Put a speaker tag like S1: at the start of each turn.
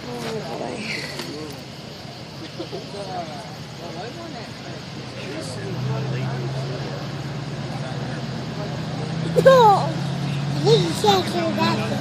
S1: Oh boy. No, I think you can't do that.